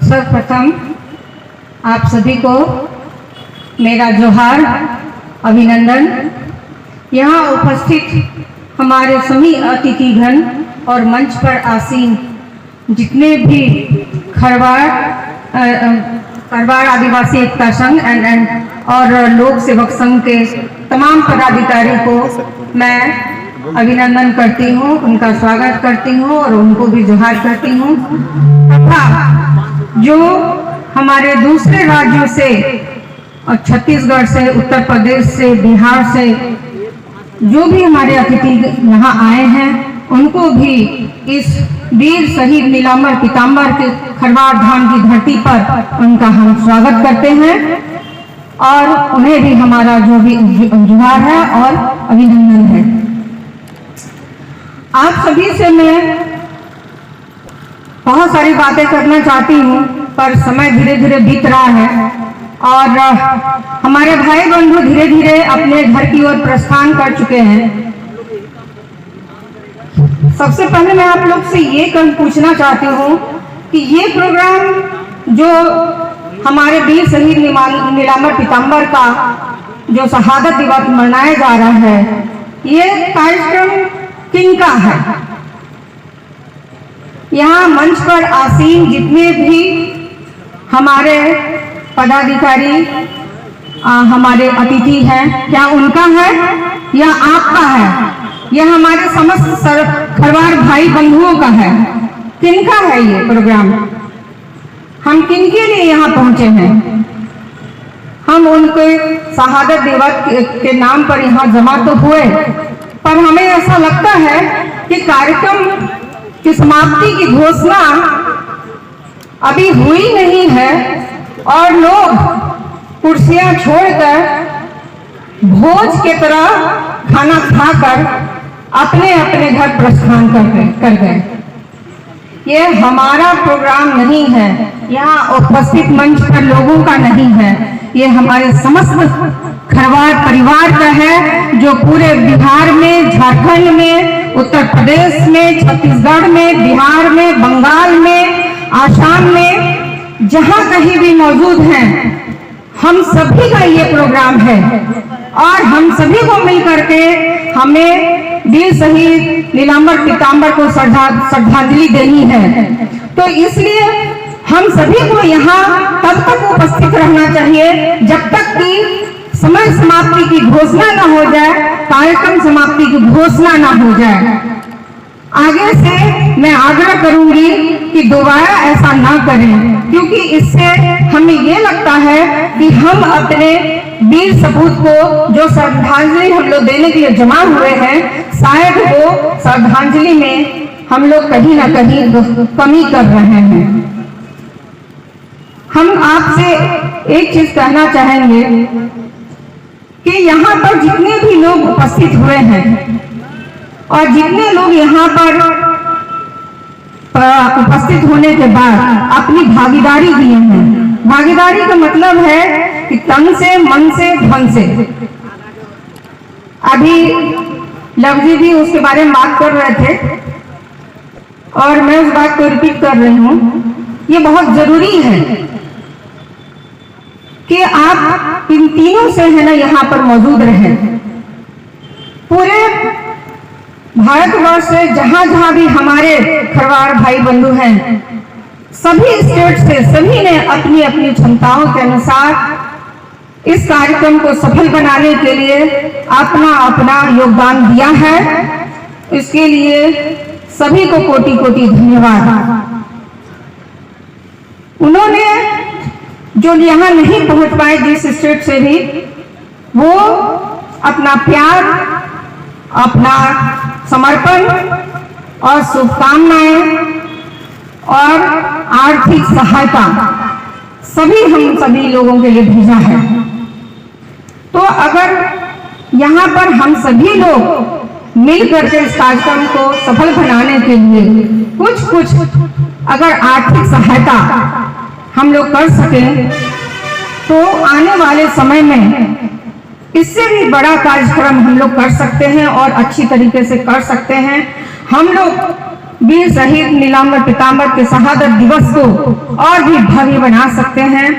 सर्वप्रथम आप सभी को मेरा जोहार, अभिनंदन। यहाँ उपस्थित हमारे सभी अतिथिगण और मंच पर आसीन जितने भी खरवाड़ आदिवासी एकता संघ और लोक सेवक संघ के तमाम पदाधिकारी को मैं अभिनंदन करती हूँ, उनका स्वागत करती हूँ और उनको भी जोहार करती हूँ। तथा जो हमारे दूसरे राज्यों से और छत्तीसगढ़ से, उत्तर प्रदेश से, बिहार से जो भी हमारे अतिथि यहाँ आए हैं, उनको भी इस वीर शहीद नीलांबर पीतांबर के खरवाड़ धाम की धरती पर उनका हम स्वागत करते हैं और उन्हें भी हमारा जो भी जोहार है और अभिनंदन है। आप सभी से मैं बहुत सारी बातें करना चाहती हूँ, पर समय धीरे धीरे बीत रहा है और हमारे भाई बंधु धीरे धीरे अपने घर की ओर प्रस्थान कर चुके हैं। सबसे पहले मैं आप लोग से ये पूछना चाहती हूँ कि ये प्रोग्राम जो हमारे वीर शहीद नीलांबर पीतांबर का जो शहादत दिवस मनाया जा रहा है, ये कार्यक्रम किनका है? यहाँ मंच पर आसीन जितने भी हमारे पदाधिकारी, हमारे अतिथि हैं, क्या उनका है या आपका है? यह हमारे समस्त खरवाड़ भाई बंधुओं का है। किनका है ये प्रोग्राम? हम किनके लिए यहाँ पहुंचे हैं? हम उनके शहादत दिवस के नाम पर यहाँ जमा तो हुए, पर हमें ऐसा लगता है कि कार्यक्रम की समाप्ति की घोषणा अभी हुई नहीं है और लोग कुर्सियां छोड़कर भोज के तरह खाना खाकर अपने अपने घर प्रस्थान कर गए। ये हमारा प्रोग्राम नहीं है, यहाँ उपस्थित मंच पर लोगों का नहीं है, ये हमारे समस्त खरवाड़ परिवार का है, जो पूरे बिहार में, झारखंड में, उत्तर प्रदेश में, छत्तीसगढ़ में, बिहार में, बंगाल में, आसाम में, जहाँ कहीं भी मौजूद हैं, हम सभी का ये प्रोग्राम है और हम सभी को मिलकर के हमें वीर शहीद नीलांबर पीतांबर को श्रद्धांजलि देनी है। तो इसलिए हम सभी को यहाँ तब तक उपस्थित रहना चाहिए जब तक कि समय समाप्ति की घोषणा न हो जाए, कार्यक्रम समाप्ति की घोषणा न हो जाए। आगे से मैं आग्रह करूंगी कि दोबारा ऐसा ना करें, क्योंकि इससे हमें ये लगता है कि हम अपने वीर सपूत को जो श्रद्धांजलि हम लोग देने के लिए जमा हुए हैं, शायद वो श्रद्धांजलि में हम लोग कहीं ना कहीं कमी कर रहे हैं। हम आपसे एक चीज कहना चाहेंगे कि यहाँ पर जितने भी लोग उपस्थित हुए हैं और जितने लोग यहाँ पर उपस्थित होने के बाद अपनी भागीदारी दिए हैं, भागीदारी का मतलब है कि तन से, मन से, धन से। अभी लवजी भी उसके बारे में बात कर रहे थे और मैं उस बात को रिपीट कर रही हूँ। ये बहुत जरूरी है कि आप इन तीनों से है ना यहाँ पर मौजूद रहें। पूरे भारतवर्ष से जहां जहां भी हमारे खरवाड़ भाई बंधु हैं, सभी स्टेट से सभी ने अपनी अपनी क्षमताओं के अनुसार इस कार्यक्रम को सफल बनाने के लिए अपना अपना योगदान दिया है। इसके लिए सभी को कोटि कोटि धन्यवाद। उन्होंने जो यहाँ नहीं पहुंच पाए जिस स्टेट से भी, वो अपना प्यार, अपना समर्पण और शुभकामनाएं और आर्थिक सहायता हम सभी लोगों के लिए भेजा है। तो अगर यहाँ पर हम सभी लोग मिलकर के इस कार्यक्रम को सफल बनाने के लिए कुछ अगर आर्थिक सहायता हम लोग कर सकें, तो आने वाले समय में इससे भी बड़ा कार्यक्रम हम लोग कर सकते हैं और अच्छी तरीके से कर सकते हैं। हम लोग वीर शहीद नीलांबर पीताम्बर के शहादत दिवस को और भी भव्य बना सकते हैं।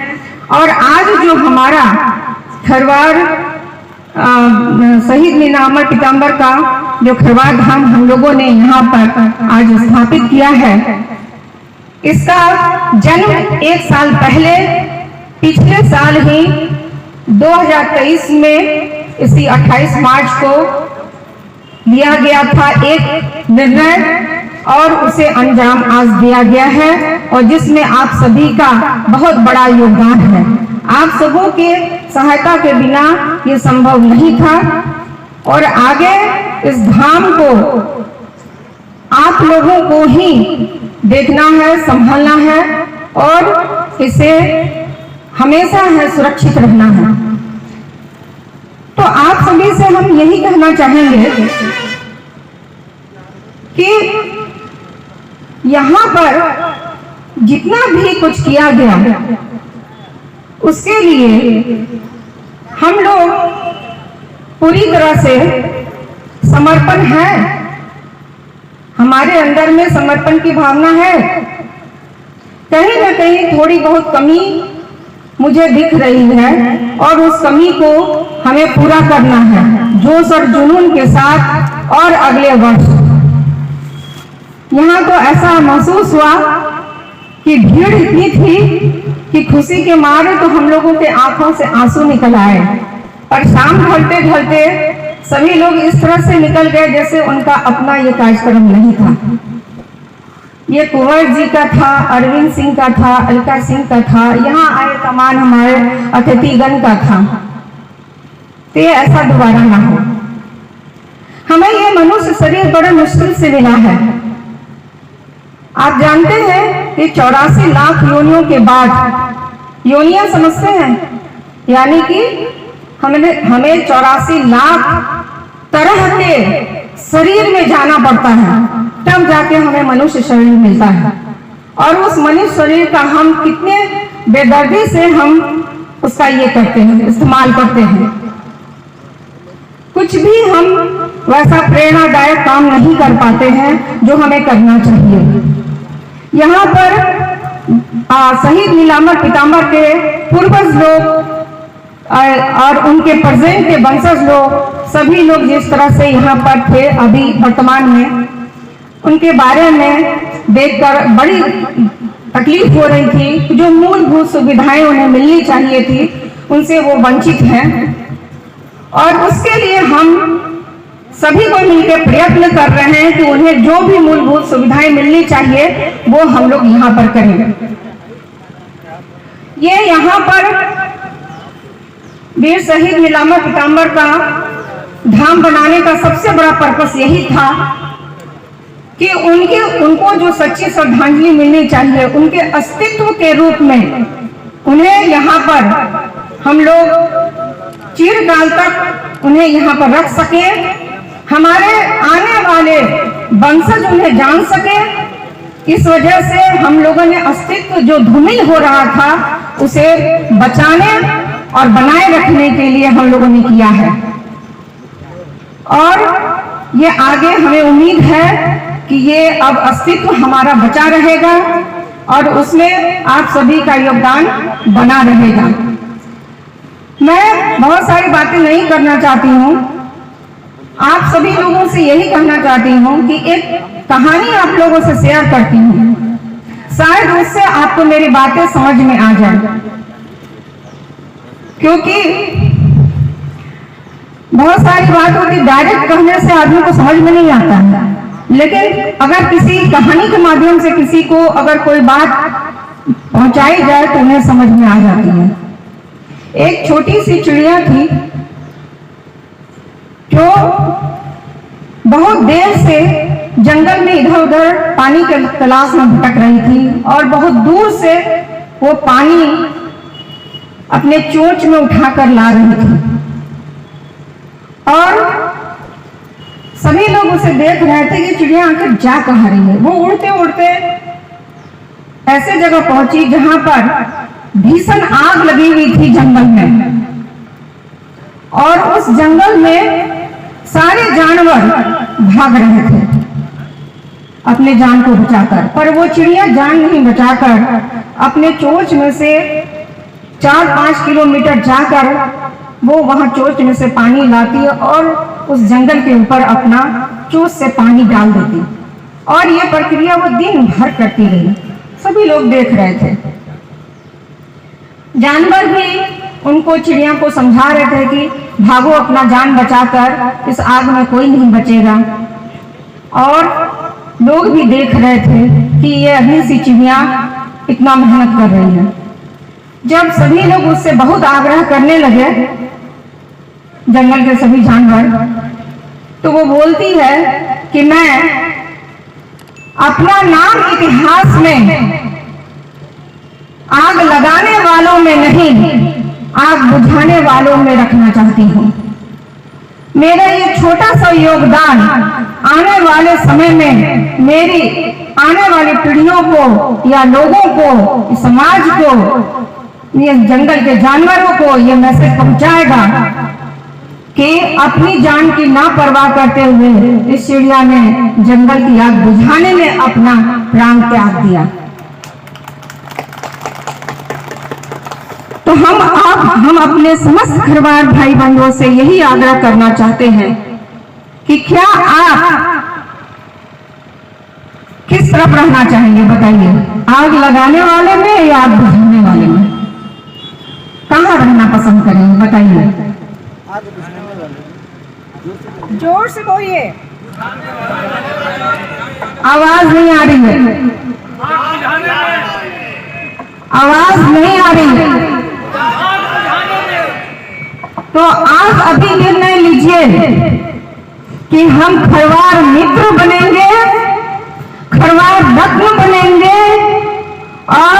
और आज जो हमारा खरवार शहीद नीलांबर पीताम्बर का जो खरवार धाम हम लोगों ने यहाँ पर आज स्थापित किया है, इसका जन्म 1 साल पहले पिछले साल ही 2023 में इसी 28 मार्च को लिया गया था एक निर्णय, और उसे अंजाम आज दिया गया है, और जिसमें आप सभी का बहुत बड़ा योगदान है। आप सबों के सहायता के बिना ये संभव नहीं था, और आगे इस धाम को आप लोगों को ही देखना है, संभालना है, और इसे हमेशा है सुरक्षित रहना है। तो आप सभी से हम यही कहना चाहेंगे कि यहाँ पर जितना भी कुछ किया गया उसके लिए हम लोग पूरी तरह से समर्पण है, हमारे अंदर में समर्पण की भावना है। कहीं ना कहीं थोड़ी बहुत कमी मुझे दिख रही है, और उस कमी को हमें पूरा करना है जोश और जुनून के साथ। और अगले वर्ष यहाँ तो ऐसा महसूस हुआ कि भीड़ इतनी थी कि खुशी के मारे तो हम लोगों के आंखों से आंसू निकल आए, और शाम ढलते ढलते सभी लोग इस तरह से निकल गए जैसे उनका अपना ये कार्यक्रम नहीं था। ये कुंवर जी का था, अरविंद सिंह का था, अलका सिंह का था, यहाँ आए तमाम हमारे अतिथिगण का था। तो ये ऐसा दोबारा ना हो। हमें ये मनुष्य शरीर बड़े मुश्किल से मिला है। आप जानते हैं कि 84 लाख योनियों के बाद, योनियां समझते हैं, यानी कि हमें 84 लाख तरह के शरीर में जाना पड़ता है, तब जाके हमें मनुष्य शरीर मिलता है। और उस मनुष्य शरीर का हम कितने बेदर्दी से हम उसका ये करते हैं, इस्तेमाल करते हैं। कुछ भी हम वैसा प्रेरणादायक काम नहीं कर पाते हैं जो हमें करना चाहिए। यहाँ पर शहीद नीलांबर पीताम्बर के पूर्वज लोग और उनके प्रेजेंट के वंशज लोग, सभी लोग जिस तरह से यहाँ पर थे, अभी वर्तमान में उनके बारे में देखकर बड़ी तकलीफ हो रही थी। जो मूलभूत सुविधाएं उन्हें मिलनी चाहिए थी, उनसे वो वंचित हैं, और उसके लिए हम सभी को मिलकर प्रयत्न कर रहे हैं कि उन्हें जो भी मूलभूत सुविधाएं मिलनी चाहिए वो हम लोग यहाँ पर करेंगे। ये यहाँ पर वीर शहीद नीलांबर पीताम्बर का धाम बनाने का सबसे बड़ा पर्पस यही था कि उनको जो सच्ची श्रद्धांजलि मिलनी चाहिए, उनके अस्तित्व के रूप में उन्हें यहाँ पर हम लोग चिरकाल तक उन्हें यहाँ पर रख सके, हमारे आने वाले वंशज उन्हें जान सके। इस वजह से हम लोगों ने अस्तित्व जो धूमिल हो रहा था उसे बचाने और बनाए रखने के लिए हम लोगों ने किया है, और ये आगे हमें उम्मीद है कि ये अब अस्तित्व हमारा बचा रहेगा और उसमें आप सभी का योगदान बना रहेगा। मैं बहुत सारी बातें नहीं करना चाहती हूँ, आप सभी लोगों से यही कहना चाहती हूँ कि एक कहानी आप लोगों से शेयर करती हूँ, शायद उससे आपको मेरी बातें समझ में आ जाए। क्योंकि बहुत सारी बात होती डायरेक्ट कहने से आदमी को समझ में नहीं आता है, लेकिन अगर किसी कहानी के माध्यम से किसी को अगर कोई बात पहुंचाई जाए तो उन्हें समझ में आ जाती है। एक छोटी सी चिड़िया थी जो बहुत देर से जंगल में इधर उधर पानी के तलाश में भटक रही थी, और बहुत दूर से वो पानी अपने चोंच में उठाकर ला रही थी, और सभी लोग उसे देख रहे थे कि चिड़िया आकर जा कहाँ रही है। वो उड़ते उड़ते ऐसे जगह पहुंची जहां पर भीषण आग लगी हुई थी जंगल में, और उस जंगल में सारे जानवर भाग रहे थे। अपने जान को बचाकर, पर वो चिड़िया जान नहीं बचाकर अपने चोंच में से 4-5 किलोमीटर जाकर वो वहां चोंच में से पानी लाती है और उस जंगल के ऊपर अपना चोंच से पानी डाल देती। और ये प्रक्रिया वो दिन भर करती रही, सभी लोग देख रहे थे। जानवर भी उनको, चिड़िया को समझा रहे थे कि भागो, अपना जान बचाकर, इस आग में कोई नहीं बचेगा। और लोग भी देख रहे थे कि ये अभी सी चिड़िया इतना मेहनत कर रही है। जब सभी लोग उससे बहुत आग्रह करने लगे, जंगल के सभी जानवर, तो वो बोलती है कि मैं अपना नाम इतिहास में आग लगाने वालों में नहीं, आग बुझाने वालों में रखना चाहती हूँ। मेरा ये छोटा सा योगदान आने वाले समय में मेरी आने वाली पीढ़ियों को या लोगों को, समाज को, ये जंगल के जानवरों को ये मैसेज पहुंचाएगा कि अपनी जान की ना परवाह करते हुए इस चिड़िया ने जंगल की आग बुझाने में अपना प्राण त्याग दिया। तो हम अपने समस्त खरवार भाई बंधुओं से यही आग्रह करना चाहते हैं कि क्या आप किस तरफ रहना चाहेंगे, बताइए, आग लगाने वाले में या आग बुझाने वाले में? कहाँ रहना पसंद करेंगे, बताइए? जोर से बोलिए, आवाज नहीं आ रही है, आवाज नहीं आ रही है। तो आप अभी निर्णय लीजिए कि हम खरवार मित्र बनेंगे, खरवार रत्न बनेंगे और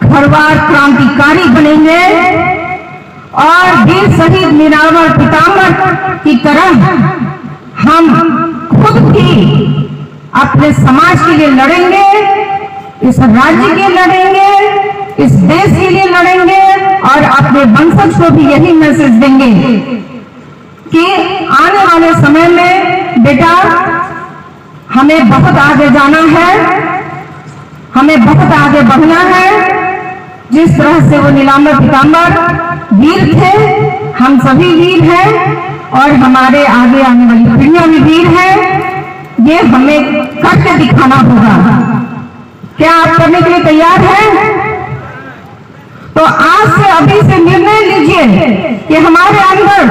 खरवार क्रांतिकारी बनेंगे और वीर शहीद निरावर पितामह की तरह हम खुद भी अपने समाज के लिए लड़ेंगे, इस राज्य के लड़ेंगे, इस देश के लिए लड़ेंगे और अपने वंशज को भी यही मैसेज देंगे कि आने वाले समय में बेटा हमें बहुत आगे जाना है, हमें बहुत आगे बढ़ना है। जिस तरह से वो नीलांबर पिताम्बर वीर थे, हम सभी वीर हैं और हमारे आगे आने वाली पीढ़ियां भी वीर हैं। ये हमें करके दिखाना होगा। क्या आप करने के लिए तैयार हैं? तो आज से अभी से निर्णय लीजिए कि हमारे अंदर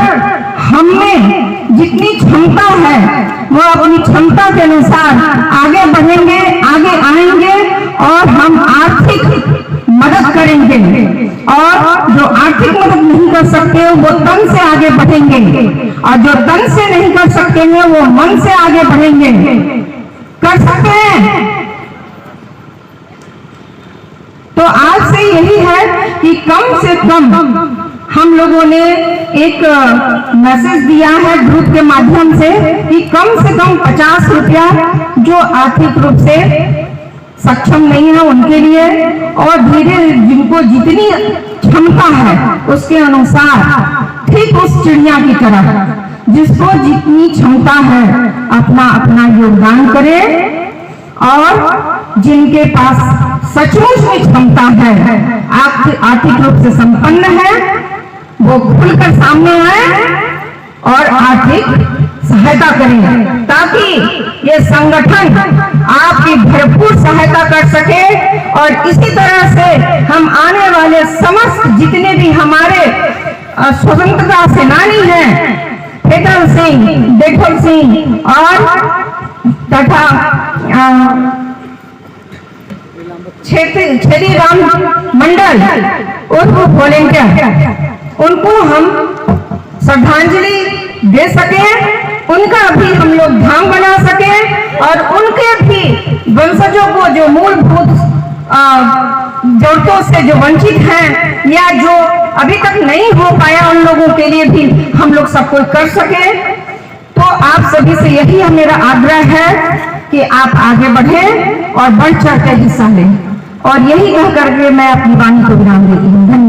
हमें जितनी क्षमता है वो अपनी क्षमता के अनुसार आगे बढ़ेंगे, आगे आएंगे और हम आर्थिक मदद करेंगे और जो आर्थिक मदद नहीं कर सकते वो तन से आगे बढ़ेंगे और जो तन से नहीं कर सकते हैं वो मन से आगे बढ़ेंगे। कर सकते हैं? तो आज से यही है कि कम से कम हम लोगों ने एक मैसेज दिया है ग्रुप के माध्यम से कि कम से कम 50 रुपया जो आर्थिक रूप से सक्षम नहीं है उनके लिए और धीरे जिनको जितनी क्षमता है उसके अनुसार ठीक उस चिड़िया की तरह जिसको जितनी क्षमता है अपना अपना योगदान करे और जिनके पास सचमुच में क्षमता है, आर्थिक रूप से संपन्न है, वो खुलकर सामने आए और आर्थिक सहायता करें ताकि ये संगठन आपकी भरपूर सहायता कर सके और इसी तरह से हम आने वाले समस्त जितने भी हमारे स्वतंत्रता सेनानी हैं, फेटल सिंह, देखल सिंह और तथा छेदी राम मंडल उर्फ वॉलेंटियर, उनको हम श्रद्धांजलि दे सके, उनका भी हम लोग धाम बना सके और उनके भी वंशजों को जो मूलभूत जरूरतों से जो वंचित हैं या जो अभी तक नहीं हो पाया उन लोगों के लिए भी हम लोग सब कुछ कर सके। तो आप सभी से यही मेरा आग्रह है कि आप आगे बढ़ें और बढ़ चढ़ कर हिस्सा लें और यही कह करके मैं अपनी वाणी को विराम देती हूँ।